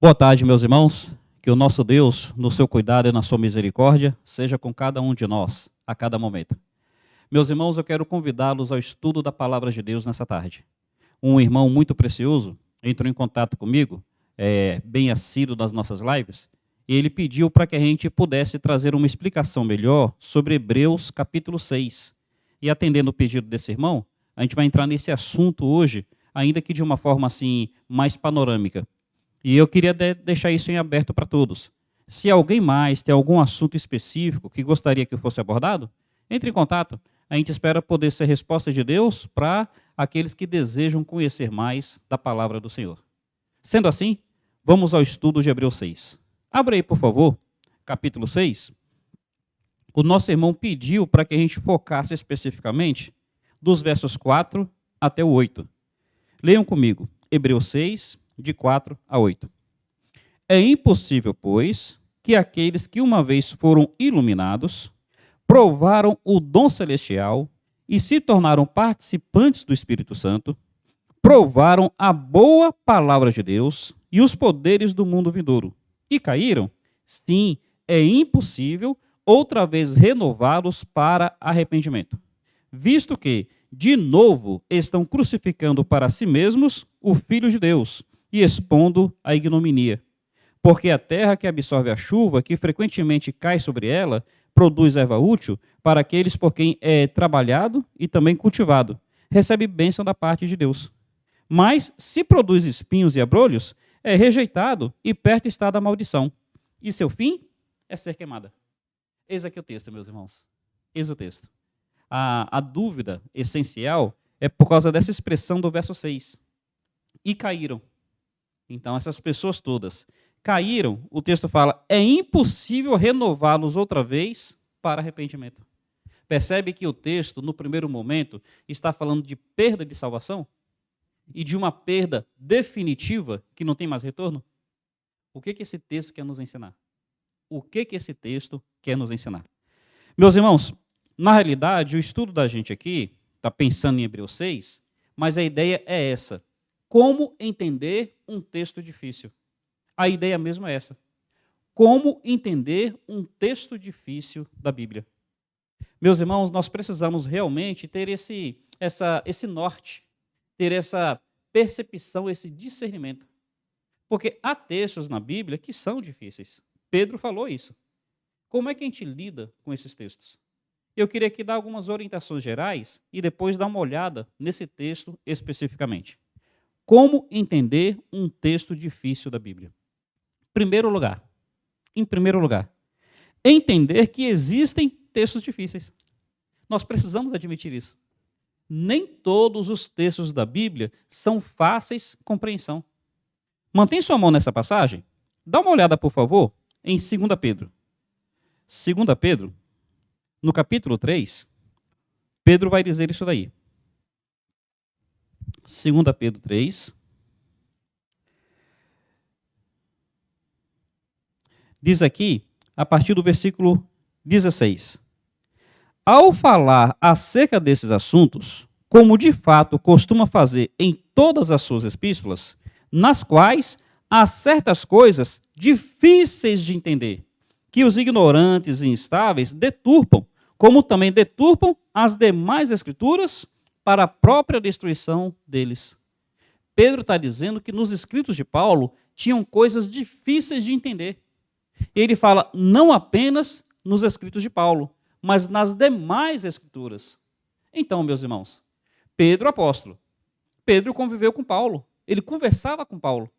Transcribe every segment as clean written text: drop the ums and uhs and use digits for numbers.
Boa tarde, meus irmãos. Que o nosso Deus, no seu cuidado e na sua misericórdia, seja com cada um de nós, a cada momento. Meus irmãos, eu quero convidá-los ao estudo da Palavra de Deus nessa tarde. Um irmão muito precioso entrou em contato comigo, bem assíduo das nossas lives, e ele pediu para que a gente pudesse trazer uma explicação melhor sobre Hebreus capítulo 6. E atendendo o pedido desse irmão, a gente vai entrar nesse assunto hoje, ainda que de uma forma assim mais panorâmica. E eu queria deixar isso em aberto para todos. Se alguém mais tem algum assunto específico que gostaria que fosse abordado, entre em contato. A gente espera poder ser resposta de Deus para aqueles que desejam conhecer mais da palavra do Senhor. Sendo assim, vamos ao estudo de Hebreus 6. Abra aí, por favor, capítulo 6. O nosso irmão pediu para que a gente focasse especificamente dos versos 4 até o 8. Leiam comigo, Hebreus 6, de 4 a 8. É impossível, pois, que aqueles que uma vez foram iluminados, provaram o dom celestial e se tornaram participantes do Espírito Santo, provaram a boa palavra de Deus e os poderes do mundo vindouro, e caíram? Sim, é impossível outra vez renová-los para arrependimento, visto que, de novo, estão crucificando para si mesmos o Filho de Deus, e expondo a ignominia. Porque a terra que absorve a chuva, que frequentemente cai sobre ela, produz erva útil para aqueles por quem é trabalhado e também cultivado. Recebe bênção da parte de Deus. Mas, se produz espinhos e abrolhos, é rejeitado e perto está da maldição. E seu fim é ser queimada. Eis aqui o texto, meus irmãos. Eis o texto. A dúvida essencial é por causa dessa expressão do verso 6. E caíram. Então, essas pessoas todas caíram, o texto fala, é impossível renová-los outra vez para arrependimento. Percebe que o texto, no primeiro momento, está falando de perda de salvação e de uma perda definitiva que não tem mais retorno? O que esse texto quer nos ensinar? O que esse texto quer nos ensinar? Meus irmãos, na realidade, o estudo da gente aqui está pensando em Hebreus 6, mas a ideia é essa. Como entender um texto difícil? A ideia mesmo é essa. Como entender um texto difícil da Bíblia? Meus irmãos, nós precisamos realmente ter esse norte, ter essa percepção, esse discernimento. Porque há textos na Bíblia que são difíceis. Pedro falou isso. Como é que a gente lida com esses textos? Eu queria aqui dar algumas orientações gerais e depois dar uma olhada nesse texto especificamente. Como entender um texto difícil da Bíblia? Em primeiro lugar, entender que existem textos difíceis. Nós precisamos admitir isso. Nem todos os textos da Bíblia são fáceis de compreensão. Mantém sua mão nessa passagem. Dá uma olhada, por favor, em 2 Pedro. 2 Pedro, no capítulo 3, Pedro vai dizer isso daí. 2 Pedro 3, diz aqui, a partir do versículo 16. Ao falar acerca desses assuntos, como de fato costuma fazer em todas as suas epístolas, nas quais há certas coisas difíceis de entender, que os ignorantes e instáveis deturpam, como também deturpam as demais escrituras, para a própria destruição deles. Pedro está dizendo que nos escritos de Paulo tinham coisas difíceis de entender. Ele fala não apenas nos escritos de Paulo, mas nas demais escrituras. Então, meus irmãos, Pedro, apóstolo, Pedro conviveu com Paulo, ele conversava com Paulo.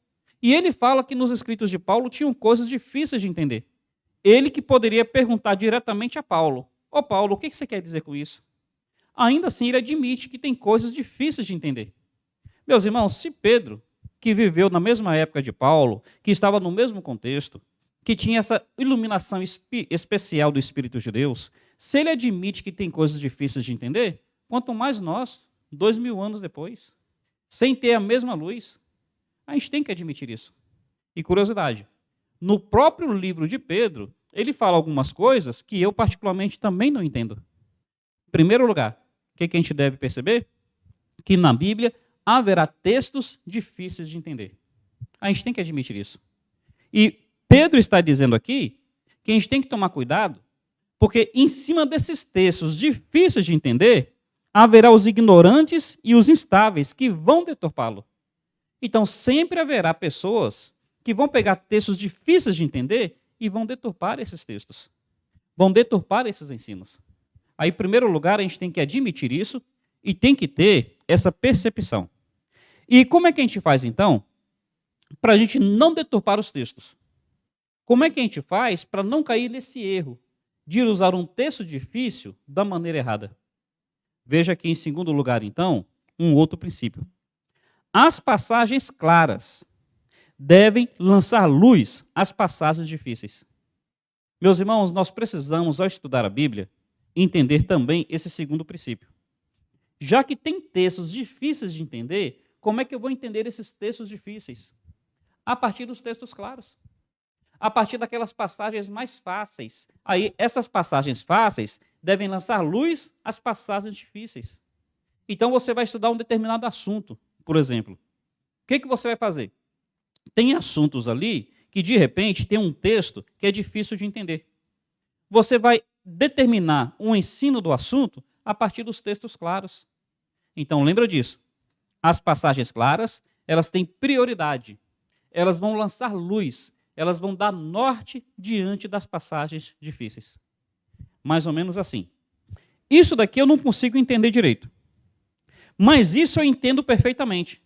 E ele fala que nos escritos de Paulo tinham coisas difíceis de entender. Ele que poderia perguntar diretamente a Paulo, ô Paulo, o que você quer dizer com isso? Ainda assim, ele admite que tem coisas difíceis de entender. Meus irmãos, se Pedro, que viveu na mesma época de Paulo, que estava no mesmo contexto, que tinha essa iluminação especial do Espírito de Deus, se ele admite que tem coisas difíceis de entender, quanto mais nós, 2000 anos depois, sem ter a mesma luz, a gente tem que admitir isso. E curiosidade, no próprio livro de Pedro, ele fala algumas coisas que eu particularmente também não entendo. Em primeiro lugar, o que a gente deve perceber? Que na Bíblia haverá textos difíceis de entender. A gente tem que admitir isso. E Pedro está dizendo aqui que a gente tem que tomar cuidado, porque em cima desses textos difíceis de entender, haverá os ignorantes e os instáveis que vão deturpá-lo. Então, sempre haverá pessoas que vão pegar textos difíceis de entender e vão deturpar esses textos. Vão deturpar esses ensinos. Aí, em primeiro lugar, a gente tem que admitir isso e tem que ter essa percepção. E como é que a gente faz, então, para a gente não deturpar os textos? Como é que a gente faz para não cair nesse erro de usar um texto difícil da maneira errada? Veja aqui, em segundo lugar, então, um outro princípio. As passagens claras devem lançar luz às passagens difíceis. Meus irmãos, nós precisamos, ao estudar a Bíblia, entender também esse segundo princípio. Já que tem textos difíceis de entender, como é que eu vou entender esses textos difíceis? A partir dos textos claros. A partir daquelas passagens mais fáceis. Aí, essas passagens fáceis devem lançar luz às passagens difíceis. Então, você vai estudar um determinado assunto, por exemplo. O que você vai fazer? Tem assuntos ali que, de repente, tem um texto que é difícil de entender. Você vai determinar um ensino do assunto a partir dos textos claros. Então, lembra disso. As passagens claras, elas têm prioridade. Elas vão lançar luz. Elas vão dar norte diante das passagens difíceis. Mais ou menos assim. Isso daqui eu não consigo entender direito. Mas isso eu entendo perfeitamente.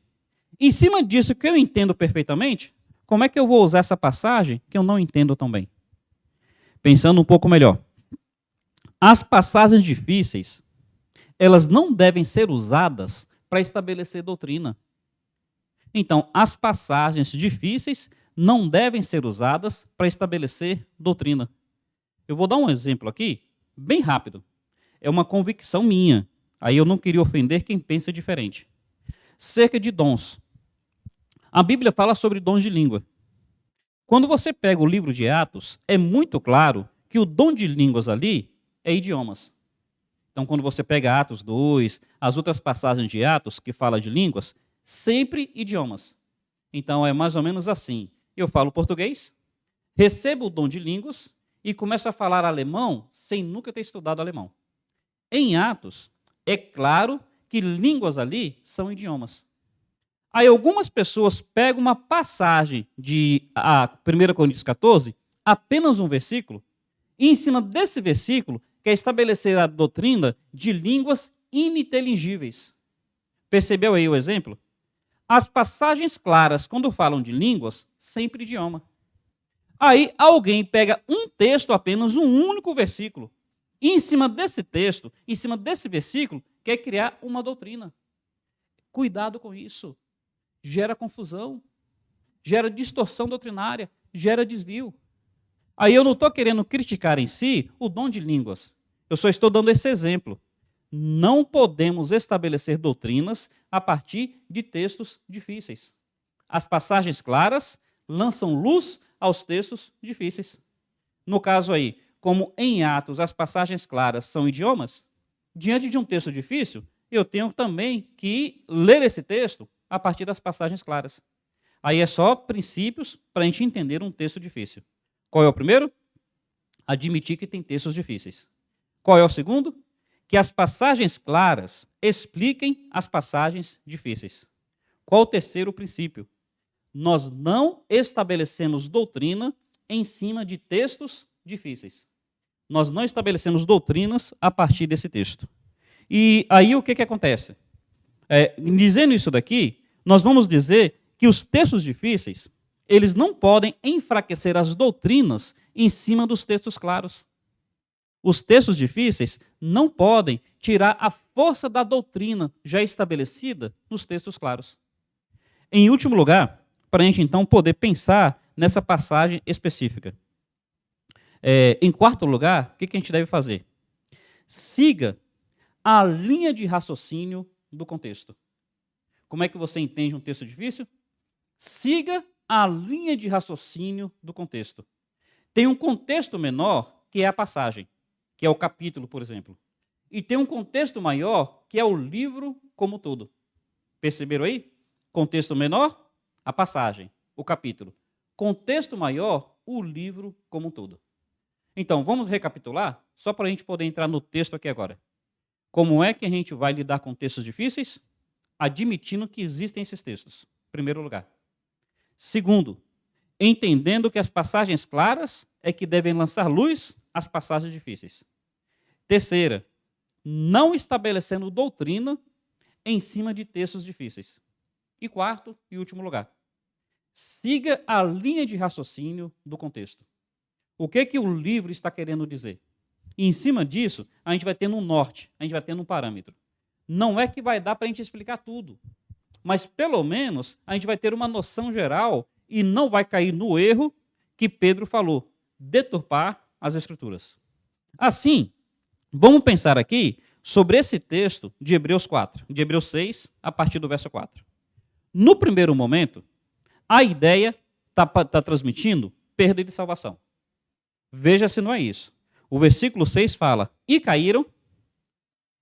Em cima disso que eu entendo perfeitamente, como é que eu vou usar essa passagem que eu não entendo tão bem? Pensando um pouco melhor. As passagens difíceis, elas não devem ser usadas para estabelecer doutrina. Então, as passagens difíceis não devem ser usadas para estabelecer doutrina. Eu vou dar um exemplo aqui, bem rápido. É uma convicção minha. Aí eu não queria ofender quem pensa diferente. Cerca de dons. A Bíblia fala sobre dons de língua. Quando você pega o livro de Atos, é muito claro que o dom de línguas ali é idiomas. Então, quando você pega Atos 2, as outras passagens de Atos que fala de línguas, sempre idiomas. Então, é mais ou menos assim. Eu falo português, recebo o dom de línguas e começo a falar alemão sem nunca ter estudado alemão. Em Atos, é claro que línguas ali são idiomas. Aí algumas pessoas pegam uma passagem de 1 Coríntios 14, apenas um versículo, e em cima desse versículo quer estabelecer a doutrina de línguas ininteligíveis. Percebeu aí o exemplo? As passagens claras, quando falam de línguas, sempre idioma. Aí alguém pega um texto, apenas um único versículo, e em cima desse texto, em cima desse versículo, quer criar uma doutrina. Cuidado com isso. Gera confusão, gera distorção doutrinária, gera desvio. Aí eu não estou querendo criticar em si o dom de línguas. Eu só estou dando esse exemplo. Não podemos estabelecer doutrinas a partir de textos difíceis. As passagens claras lançam luz aos textos difíceis. No caso aí, como em Atos as passagens claras são idiomas, diante de um texto difícil, eu tenho também que ler esse texto a partir das passagens claras. Aí é só princípios para a gente entender um texto difícil. Qual é o primeiro? Admitir que tem textos difíceis. Qual é o segundo? Que as passagens claras expliquem as passagens difíceis. Qual o terceiro princípio? Nós não estabelecemos doutrina em cima de textos difíceis. Nós não estabelecemos doutrinas a partir desse texto. E aí o que acontece? Dizendo isso daqui, nós vamos dizer que os textos difíceis, eles não podem enfraquecer as doutrinas em cima dos textos claros. Os textos difíceis não podem tirar a força da doutrina já estabelecida nos textos claros. Em último lugar, para a gente então poder pensar nessa passagem específica. Em quarto lugar, o que a gente deve fazer? Siga a linha de raciocínio do contexto. Como é que você entende um texto difícil? Siga a linha de raciocínio do contexto. Tem um contexto menor, que é a passagem, que é o capítulo, por exemplo. E tem um contexto maior, que é o livro como todo. Perceberam aí? Contexto menor, a passagem, o capítulo. Contexto maior, o livro como um todo. Então, vamos recapitular, só para a gente poder entrar no texto aqui agora. Como é que a gente vai lidar com textos difíceis? Admitindo que existem esses textos, em primeiro lugar. Segundo, entendendo que as passagens claras é que devem lançar luz às passagens difíceis. Terceira, não estabelecendo doutrina em cima de textos difíceis. E quarto e último lugar, siga a linha de raciocínio do contexto. O que o livro está querendo dizer? E em cima disso, a gente vai tendo um norte, a gente vai tendo um parâmetro. Não é que vai dar para a gente explicar tudo, mas pelo menos a gente vai ter uma noção geral e não vai cair no erro que Pedro falou, deturpar as Escrituras. Assim, vamos pensar aqui sobre esse texto de Hebreus 4, de Hebreus 6, a partir do verso 4. No primeiro momento, a ideia está transmitindo perda de salvação. Veja se não é isso. O versículo 6 fala, e caíram,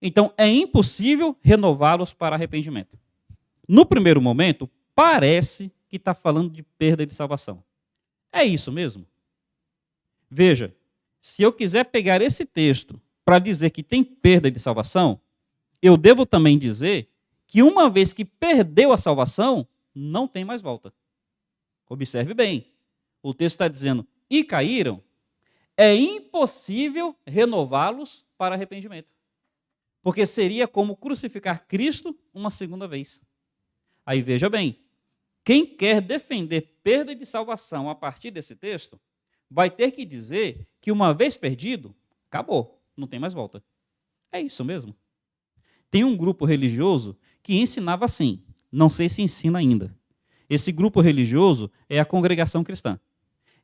então é impossível renová-los para arrependimento. No primeiro momento, parece que está falando de perda de salvação. É isso mesmo? Veja, se eu quiser pegar esse texto para dizer que tem perda de salvação, eu devo também dizer que uma vez que perdeu a salvação, não tem mais volta. Observe bem, o texto está dizendo, e caíram, é impossível renová-los para arrependimento. Porque seria como crucificar Cristo uma segunda vez. Aí veja bem, quem quer defender perda de salvação a partir desse texto, vai ter que dizer que uma vez perdido, acabou, não tem mais volta. É isso mesmo. Tem um grupo religioso que ensinava assim, não sei se ensina ainda. Esse grupo religioso é a Congregação Cristã.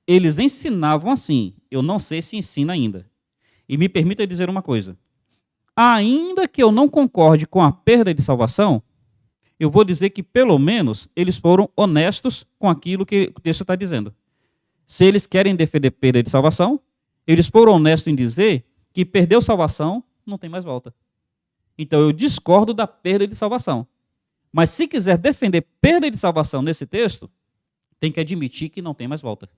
Eles ensinavam assim, eu não sei se ensina ainda. E me permita dizer uma coisa. Ainda que eu não concorde com a perda de salvação, eu vou dizer que pelo menos eles foram honestos com aquilo que o texto está dizendo. Se eles querem defender perda de salvação, eles foram honestos em dizer que perdeu salvação, não tem mais volta. Então eu discordo da perda de salvação. Mas se quiser defender perda de salvação nesse texto, tem que admitir que não tem mais volta.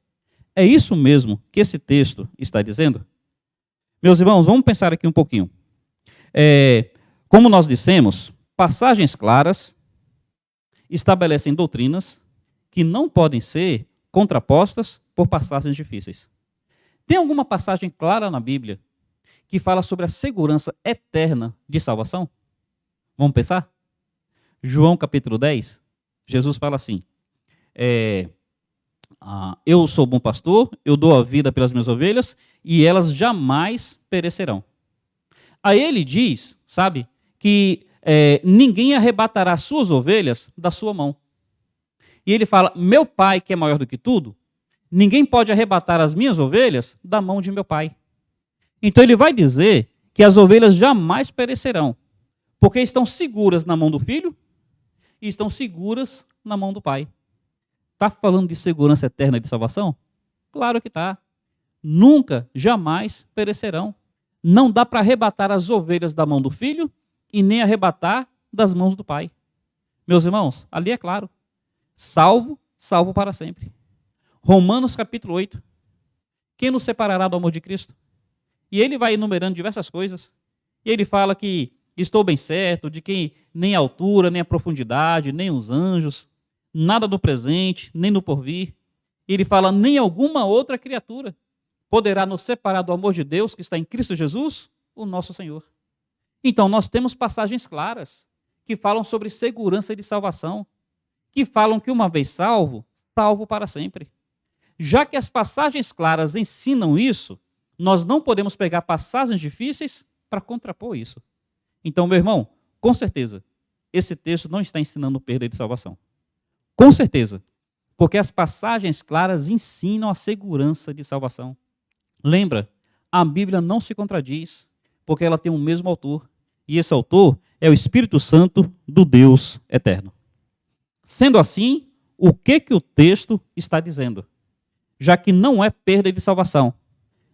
É isso mesmo que esse texto está dizendo? Meus irmãos, vamos pensar aqui um pouquinho. Como nós dissemos, passagens claras estabelecem doutrinas que não podem ser contrapostas por passagens difíceis. Tem alguma passagem clara na Bíblia que fala sobre a segurança eterna de salvação? Vamos pensar? João capítulo 10, Jesus fala assim, eu sou bom pastor, eu dou a vida pelas minhas ovelhas e elas jamais perecerão. Aí ele diz, sabe, que ninguém arrebatará as suas ovelhas da sua mão. E ele fala, meu pai que é maior do que tudo, ninguém pode arrebatar as minhas ovelhas da mão de meu pai. Então ele vai dizer que as ovelhas jamais perecerão, porque estão seguras na mão do filho e estão seguras na mão do pai. Está falando de segurança eterna de salvação? Claro que está. Nunca, jamais perecerão. Não dá para arrebatar as ovelhas da mão do filho e nem arrebatar das mãos do pai. Meus irmãos, ali é claro. Salvo, salvo para sempre. Romanos capítulo 8. Quem nos separará do amor de Cristo? E ele vai enumerando diversas coisas. E ele fala que estou bem certo de que nem a altura, nem a profundidade, nem os anjos, nada no presente, nem no porvir. E ele fala, nem alguma outra criatura poderá nos separar do amor de Deus que está em Cristo Jesus, o nosso Senhor. Então, nós temos passagens claras que falam sobre segurança de salvação, que falam que uma vez salvo, salvo para sempre. Já que as passagens claras ensinam isso, nós não podemos pegar passagens difíceis para contrapor isso. Então, meu irmão, com certeza, esse texto não está ensinando perda de salvação. Com certeza, porque as passagens claras ensinam a segurança de salvação. Lembra, a Bíblia não se contradiz, porque ela tem o mesmo autor, e esse autor é o Espírito Santo do Deus eterno. Sendo assim, o que o texto está dizendo? Já que não é perda de salvação,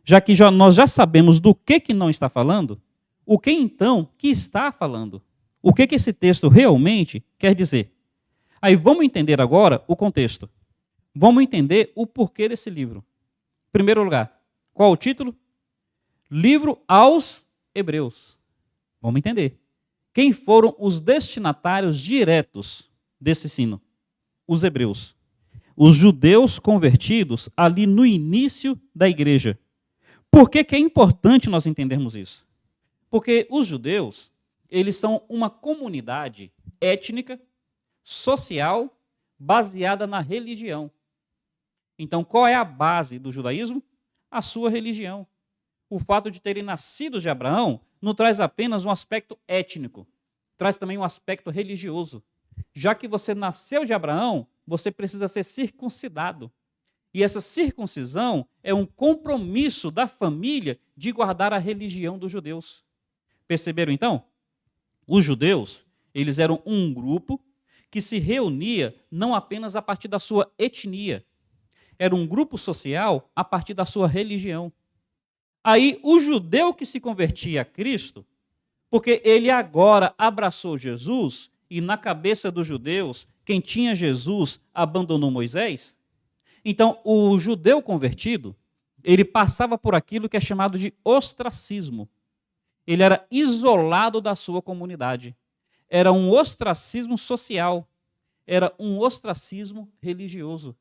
já que nós já sabemos do que não está falando, o que então que está falando? O que esse texto realmente quer dizer? Aí vamos entender agora o contexto. Vamos entender o porquê desse livro. Em primeiro lugar, qual o título? Livro aos Hebreus. Vamos entender. Quem foram os destinatários diretos desse ensino? Os hebreus. Os judeus convertidos ali no início da igreja. Por que é importante nós entendermos isso? Porque os judeus, eles são uma comunidade étnica, social, baseada na religião. Então, qual é a base do judaísmo? A sua religião. O fato de terem nascido de Abraão não traz apenas um aspecto étnico, traz também um aspecto religioso. Já que você nasceu de Abraão, você precisa ser circuncidado. E essa circuncisão é um compromisso da família de guardar a religião dos judeus. Perceberam então? Os judeus, eles eram um grupo que se reunia não apenas a partir da sua etnia, era um grupo social a partir da sua religião. Aí o judeu que se convertia a Cristo, porque ele agora abraçou Jesus, e na cabeça dos judeus, quem tinha Jesus abandonou Moisés. Então, o judeu convertido, ele passava por aquilo que é chamado de ostracismo. Ele era isolado da sua comunidade. Era um ostracismo social. Era um ostracismo religioso.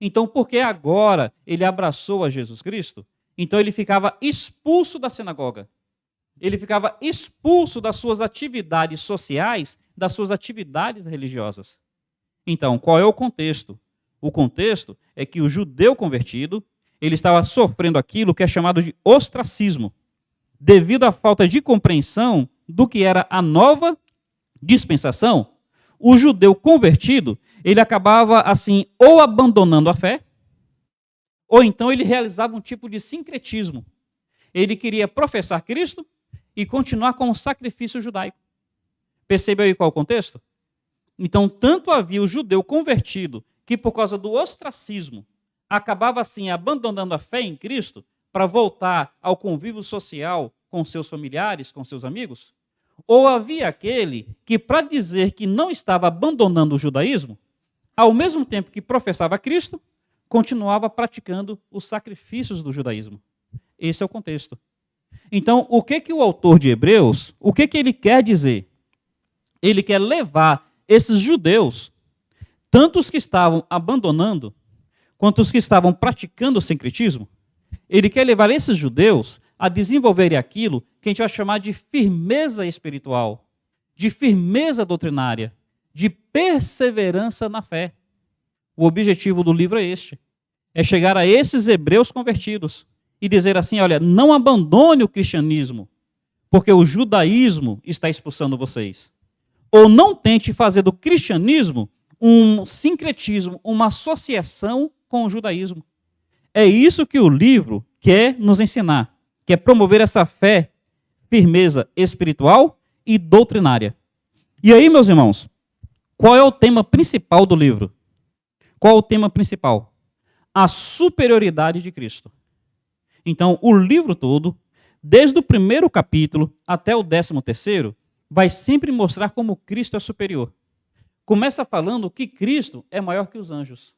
Então, porque agora ele abraçou a Jesus Cristo, então ele ficava expulso da sinagoga. Ele ficava expulso das suas atividades sociais, das suas atividades religiosas. Então, qual é o contexto? O contexto é que o judeu convertido, ele estava sofrendo aquilo que é chamado de ostracismo, devido à falta de compreensão do que era a nova dispensação. O judeu convertido, ele acabava assim, ou abandonando a fé, ou então ele realizava um tipo de sincretismo. Ele queria professar Cristo e continuar com o sacrifício judaico. Percebeu aí qual é o contexto? Então, tanto havia o judeu convertido, que por causa do ostracismo, acabava assim abandonando a fé em Cristo para voltar ao convívio social com seus familiares, com seus amigos, ou havia aquele que, para dizer que não estava abandonando o judaísmo, ao mesmo tempo que professava Cristo, continuava praticando os sacrifícios do judaísmo. Esse é o contexto. Então, o que o autor de Hebreus, o que ele quer dizer? Ele quer levar esses judeus, tanto os que estavam abandonando, quanto os que estavam praticando o sincretismo, ele quer levar esses judeus a desenvolverem aquilo que a gente vai chamar de firmeza espiritual, de firmeza doutrinária, de perseverança na fé. O objetivo do livro é este, é chegar a esses hebreus convertidos e dizer assim, olha, não abandone o cristianismo, porque o judaísmo está expulsando vocês. Ou não tente fazer do cristianismo um sincretismo, uma associação com o judaísmo. É isso que o livro quer nos ensinar, quer promover essa fé, firmeza espiritual e doutrinária. E aí, meus irmãos, qual é o tema principal do livro? Qual é o tema principal? A superioridade de Cristo. Então, o livro todo, desde o primeiro capítulo até o 13º, vai sempre mostrar como Cristo é superior. Começa falando que Cristo é maior que os anjos.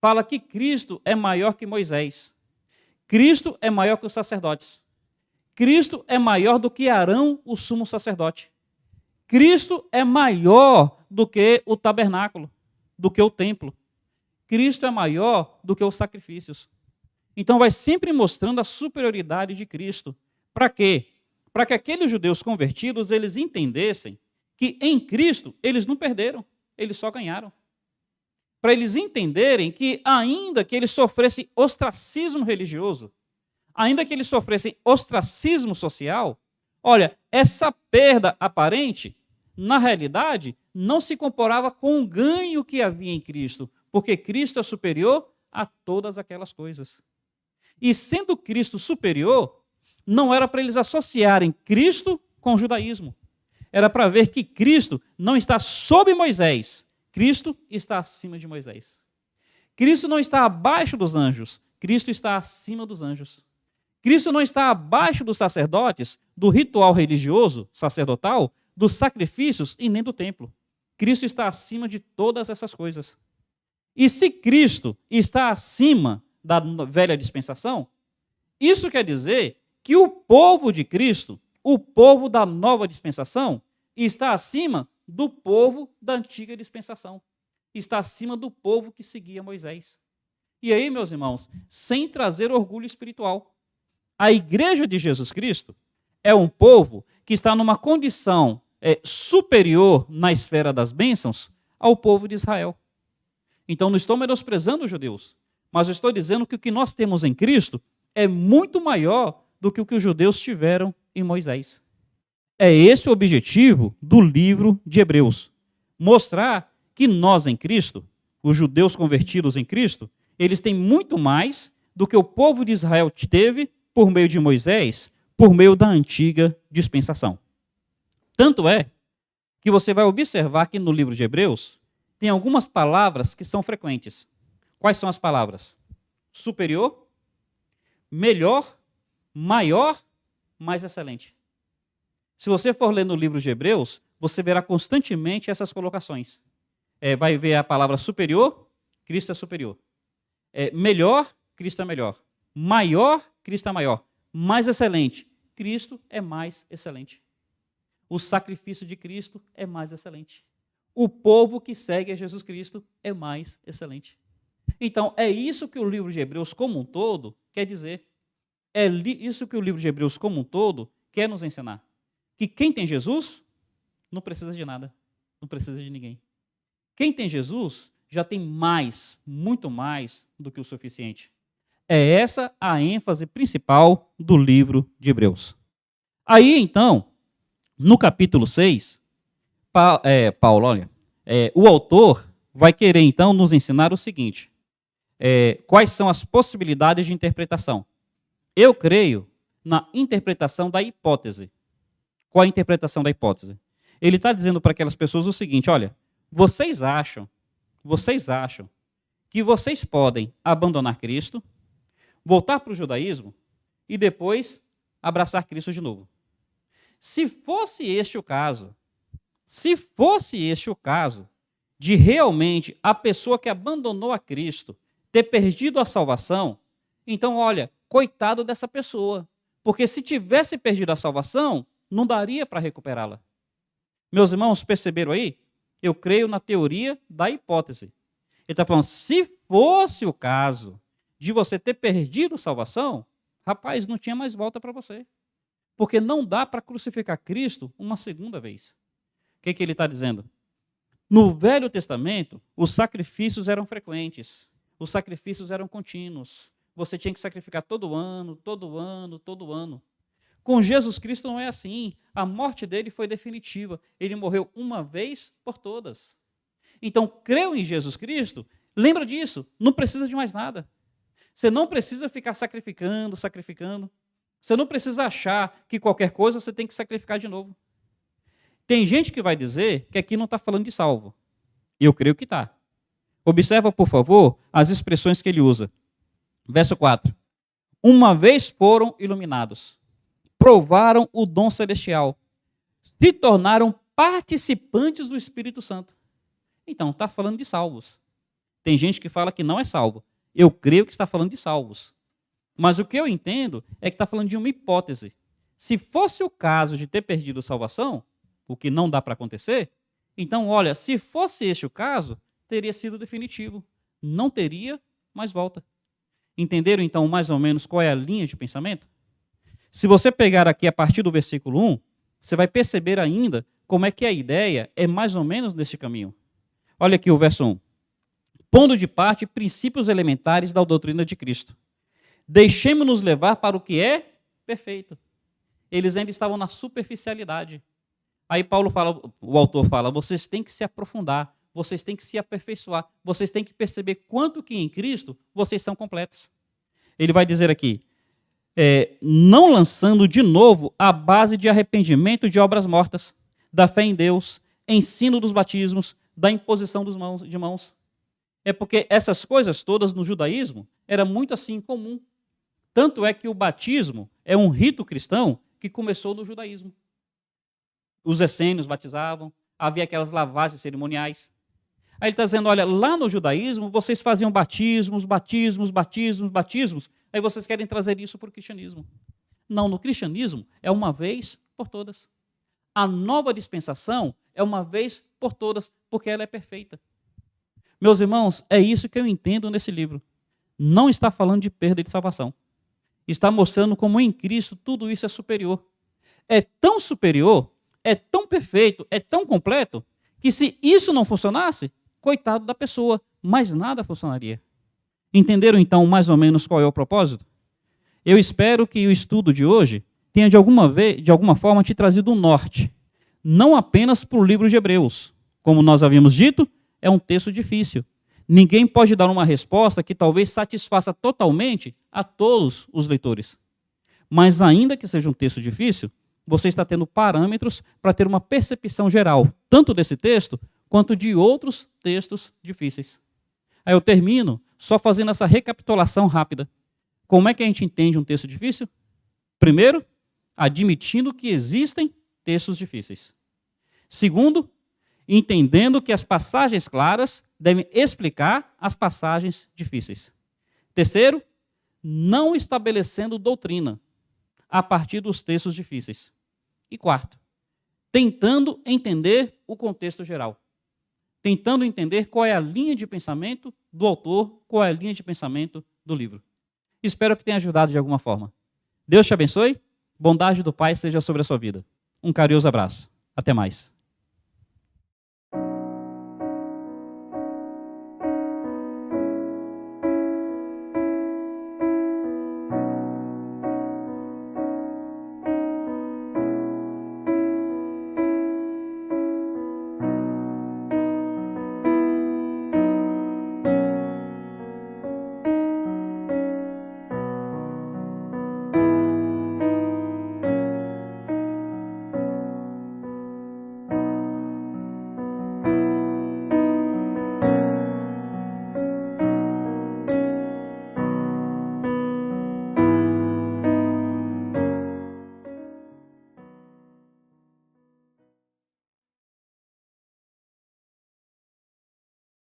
Fala que Cristo é maior que Moisés. Cristo é maior que os sacerdotes. Cristo é maior do que Arão, o sumo sacerdote. Cristo é maior do que o tabernáculo, do que o templo. Cristo é maior do que os sacrifícios. Então vai sempre mostrando a superioridade de Cristo. Para quê? Para que aqueles judeus convertidos, eles entendessem que em Cristo eles não perderam, eles só ganharam. Para eles entenderem que ainda que eles sofressem ostracismo religioso, ainda que eles sofressem ostracismo social, olha, essa perda aparente, na realidade, não se comparava com o ganho que havia em Cristo, porque Cristo é superior a todas aquelas coisas. E sendo Cristo superior, não era para eles associarem Cristo com o judaísmo. Era para ver que Cristo não está sob Moisés, Cristo está acima de Moisés. Cristo não está abaixo dos anjos, Cristo está acima dos anjos. Cristo não está abaixo dos sacerdotes, do ritual religioso, sacerdotal, dos sacrifícios e nem do templo. Cristo está acima de todas essas coisas. E se Cristo está acima da velha dispensação, isso quer dizer que o povo de Cristo, o povo da nova dispensação, está acima do povo da antiga dispensação. Está acima do povo que seguia Moisés. E aí, meus irmãos, sem trazer orgulho espiritual, a igreja de Jesus Cristo é um povo que está numa condição superior na esfera das bênçãos ao povo de Israel. Então, não estou menosprezando os judeus, mas estou dizendo que o que nós temos em Cristo é muito maior do que o que os judeus tiveram em Moisés. É esse o objetivo do livro de Hebreus. Mostrar que nós em Cristo, os judeus convertidos em Cristo, eles têm muito mais do que o povo de Israel teve por meio de Moisés, por meio da antiga dispensação. Tanto é que você vai observar que no livro de Hebreus tem algumas palavras que são frequentes. Quais são as palavras? Superior, melhor, maior, mais excelente. Se você for ler no livro de Hebreus, você verá constantemente essas colocações. Vai ver a palavra superior, Cristo é superior. Melhor, Cristo é melhor. Maior, Cristo é maior. Mais excelente, Cristo é mais excelente. O sacrifício de Cristo é mais excelente. O povo que segue a Jesus Cristo é mais excelente. Então, é isso que o livro de Hebreus como um todo quer dizer. É isso que o livro de Hebreus como um todo quer nos ensinar. Que quem tem Jesus não precisa de nada, não precisa de ninguém. Quem tem Jesus já tem mais, muito mais do que o suficiente. É essa a ênfase principal do livro de Hebreus. Aí, então, no capítulo 6, Paulo, o autor vai querer, então, nos ensinar o seguinte. Quais são as possibilidades de interpretação? Eu creio na interpretação da hipótese. Qual a interpretação da hipótese? Ele está dizendo para aquelas pessoas o seguinte, olha, vocês acham que vocês podem abandonar Cristo, voltar para o judaísmo e depois abraçar Cristo de novo. Se fosse este o caso de realmente a pessoa que abandonou a Cristo ter perdido a salvação, então, olha, coitado dessa pessoa, porque se tivesse perdido a salvação, não daria para recuperá-la. Meus irmãos, perceberam aí? Eu creio na teoria da hipótese. Ele está falando, se fosse o caso de você ter perdido a salvação, rapaz, não tinha mais volta para você. Porque não dá para crucificar Cristo uma segunda vez. O que ele está dizendo? No Velho Testamento, os sacrifícios eram frequentes, os sacrifícios eram contínuos. Você tinha que sacrificar todo ano. Com Jesus Cristo não é assim. A morte dele foi definitiva. Ele morreu uma vez por todas. Então, creu em Jesus Cristo, lembra disso, não precisa de mais nada. Você não precisa ficar sacrificando. Você não precisa achar que qualquer coisa você tem que sacrificar de novo. Tem gente que vai dizer que aqui não está falando de salvo. E eu creio que está. Observa, por favor, as expressões que ele usa. Verso 4. Uma vez foram iluminados, provaram o dom celestial, se tornaram participantes do Espírito Santo. Então, está falando de salvos. Tem gente que fala que não é salvo. Eu creio que está falando de salvos. Mas o que eu entendo é que está falando de uma hipótese. Se fosse o caso de ter perdido a salvação, o que não dá para acontecer, então, olha, se fosse este o caso, teria sido definitivo. Não teria mais volta. Entenderam, então, mais ou menos qual é a linha de pensamento? Se você pegar aqui a partir do versículo 1, você vai perceber ainda como é que a ideia é mais ou menos nesse caminho. Olha aqui o verso 1. Pondo de parte princípios elementares da doutrina de Cristo. Deixemos-nos levar para o que é perfeito. Eles ainda estavam na superficialidade. Aí Paulo fala, o autor fala, vocês têm que se aprofundar, vocês têm que se aperfeiçoar, vocês têm que perceber quanto que em Cristo vocês são completos. Ele vai dizer aqui, não lançando de novo a base de arrependimento de obras mortas, da fé em Deus, ensino dos batismos, da imposição de mãos. É porque essas coisas todas no judaísmo era muito assim comum. Tanto é que o batismo é um rito cristão que começou no judaísmo. Os essênios batizavam, havia aquelas lavagens cerimoniais. Aí ele está dizendo, olha, lá no judaísmo vocês faziam batismos. Aí vocês querem trazer isso para o cristianismo. Não, no cristianismo é uma vez por todas. A nova dispensação é uma vez por todas, porque ela é perfeita. Meus irmãos, é isso que eu entendo nesse livro. Não está falando de perda de salvação. Está mostrando como em Cristo tudo isso é superior. É tão superior, é tão perfeito, é tão completo, que se isso não funcionasse, coitado da pessoa, mais nada funcionaria. Entenderam então mais ou menos qual é o propósito? Eu espero que o estudo de hoje tenha de alguma forma te trazido um norte, não apenas para o livro de Hebreus. Como nós havíamos dito, é um texto difícil. Ninguém pode dar uma resposta que talvez satisfaça totalmente a todos os leitores. Mas ainda que seja um texto difícil, você está tendo parâmetros para ter uma percepção geral, tanto desse texto, quanto de outros textos difíceis. Aí eu termino só fazendo essa recapitulação rápida. Como é que a gente entende um texto difícil? Primeiro, admitindo que existem textos difíceis. Segundo, entendendo que as passagens claras devem explicar as passagens difíceis. Terceiro, não estabelecendo doutrina a partir dos textos difíceis. E quarto, tentando entender o contexto geral. Tentando entender qual é a linha de pensamento do autor, qual é a linha de pensamento do livro. Espero que tenha ajudado de alguma forma. Deus te abençoe, bondade do Pai seja sobre a sua vida. Um carinhoso abraço. Até mais.